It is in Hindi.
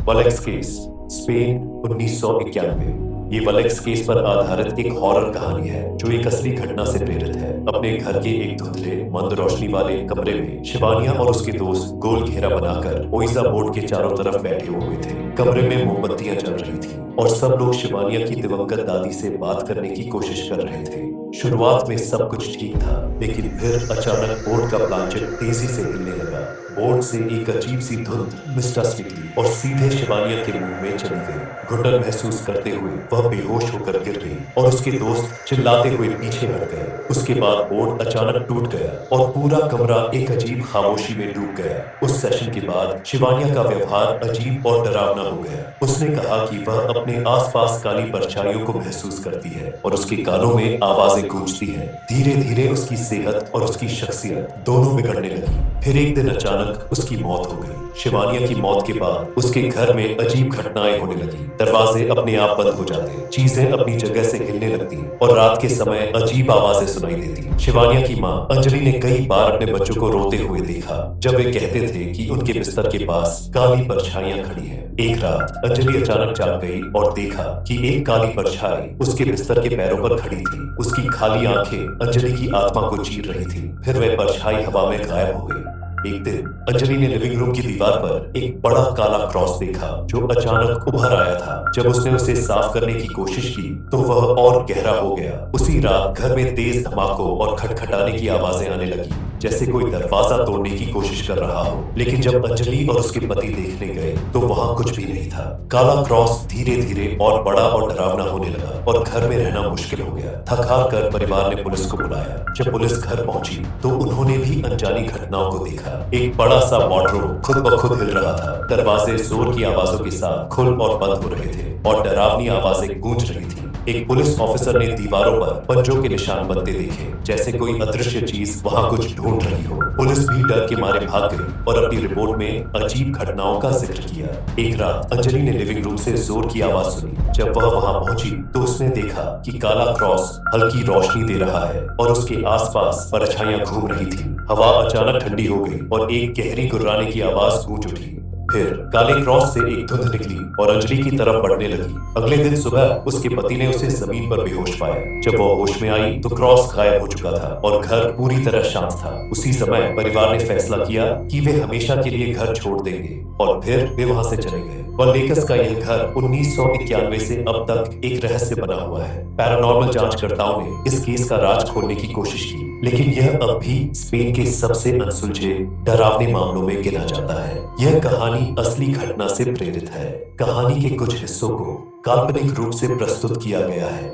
वलेक्स केस, स्पेन 1991। ये वलेक्स केस पर आधारित एक हॉरर कहानी है जो एक असली घटना से प्रेरित है। अपने घर के एक धुंधले मंद रोशनी वाले कमरे में शिवानिया और उसके दोस्त गोल घेरा बनाकर ओइजा बोर्ड के चारों तरफ बैठे हुए थे। कमरे में मोमबत्तियां जल रही थी और सब लोग शिवानिया की दिवंगत दादी से बात करने की कोशिश कर रहे थे। शुरुआत में सब कुछ ठीक था, लेकिन फिर अचानक बोर्ड का प्लांचेट तेजी से हिलने लगा। बोर्ड से एक अजीब सी धुंध मिस्टस निकली और सीधे शिवानिया के मुंह में चली गई। घुटन महसूस करते हुए वह बेहोश होकर गिर गई और उसके दोस्त चिल्लाते हुए पीछे हट गए। उसके बाद बोर्ड अचानक टूट गया और पूरा कमरा एक अजीब खामोशी में डूब गया। उस सेशन के बाद शिवानिया का व्यवहार अजीब और डरावना हो गया। उसने कहा कि वह अपने आसपास काली परछाइयों को महसूस करती है और उसके कानों में आवाजें गूंजती हैं। धीरे धीरे उसकी सेहत और उसकी शख्सियत दोनों बिगड़ने लगी। फिर एक दिन अचानक उसकी मौत हो गई। शिवानिया की मौत के बाद उसके घर में अजीब घटनाएं होने लगी। दरवाजे अपने आप बंद हो जाते, चीजें अपनी जगह से हिलने लगती और रात के समय अजीब आवाजें सुनाई देती। शिवानिया की माँ अंजलि ने कई बार अपने बच्चों को रोते हुए देखा जब वे कहते थे कि उनके बिस्तर के पास काली परछाइयां खड़ी हैं। एक रात अंजलि अचानक जाग गई और देखा कि एक काली परछाई उसके बिस्तर के पैरों पर खड़ी थी। उसकी खाली आंखें अंजलि की आत्मा को चीर रही थी। फिर वह परछाई हवा में गायब हो गई। एक दिन अंजलि ने लिविंग रूम की दीवार पर एक बड़ा काला क्रॉस देखा जो अचानक उभर आया था। जब उसने उसे साफ करने की कोशिश की तो वह और गहरा हो गया। उसी रात घर में तेज धमाकों और खटखटाने की आवाजें आने लगी, जैसे कोई दरवाजा तोड़ने की कोशिश कर रहा हो। लेकिन जब अंजलि और उसके पति देखने गए तो वहां कुछ भी नहीं था। काला क्रॉस धीरे धीरे और बड़ा और डरावना होने लगा और घर में रहना मुश्किल हो गया। थक हार कर परिवार ने पुलिस को बुलाया। जब पुलिस घर पहुंची तो उन्होंने भी अनजानी घटनाओं को देखा। एक बड़ा सा वार्डरोब खुद ब खुद हिल रहा था। दरवाजे जोर की आवाजों के साथ खुल और बंद हो रहे थे और डरावनी आवाजें गूंज रही थी। एक पुलिस ऑफिसर ने दीवारों पर पंजों के निशान बनते देखे, जैसे कोई अदृश्य चीज वहां कुछ ढूंढ रही हो। पुलिस भी डर के मारे भाग गई और अपनी रिपोर्ट में अजीब घटनाओं का जिक्र किया। एक रात अंजलि ने लिविंग रूम से जोर की आवाज सुनी। जब वह वहां पहुंची तो उसने देखा कि काला क्रॉस हल्की रोशनी दे रहा है और उसके आसपास परछाइयां घूम रही थी। हवा अचानक ठंडी हो गई और एक गहरी गुर्राने की आवाज गूंज उठी। फिर काले क्रॉस से एक धुंध निकली और अंजलि की तरफ बढ़ने लगी। अगले दिन सुबह उसके पति ने उसे जमीन पर बेहोश पाया। जब वो होश में आई तो क्रॉस गायब हो चुका था और घर पूरी तरह शांत था। उसी समय परिवार ने फैसला किया कि वे हमेशा के लिए घर छोड़ देंगे और फिर वे वहां से चले गए। वलेकस का यह घर 1991 से अब तक एक रहस्य बना हुआ है। पैरानॉर्मल जांचकर्ताओं ने इस केस का राज खोलने की कोशिश की, लेकिन यह अब भी स्पेन के सबसे अनसुलझे डरावने मामलों में गिना जाता है। यह कहानी असली घटना से प्रेरित है। कहानी के कुछ हिस्सों को काल्पनिक रूप से प्रस्तुत किया गया है,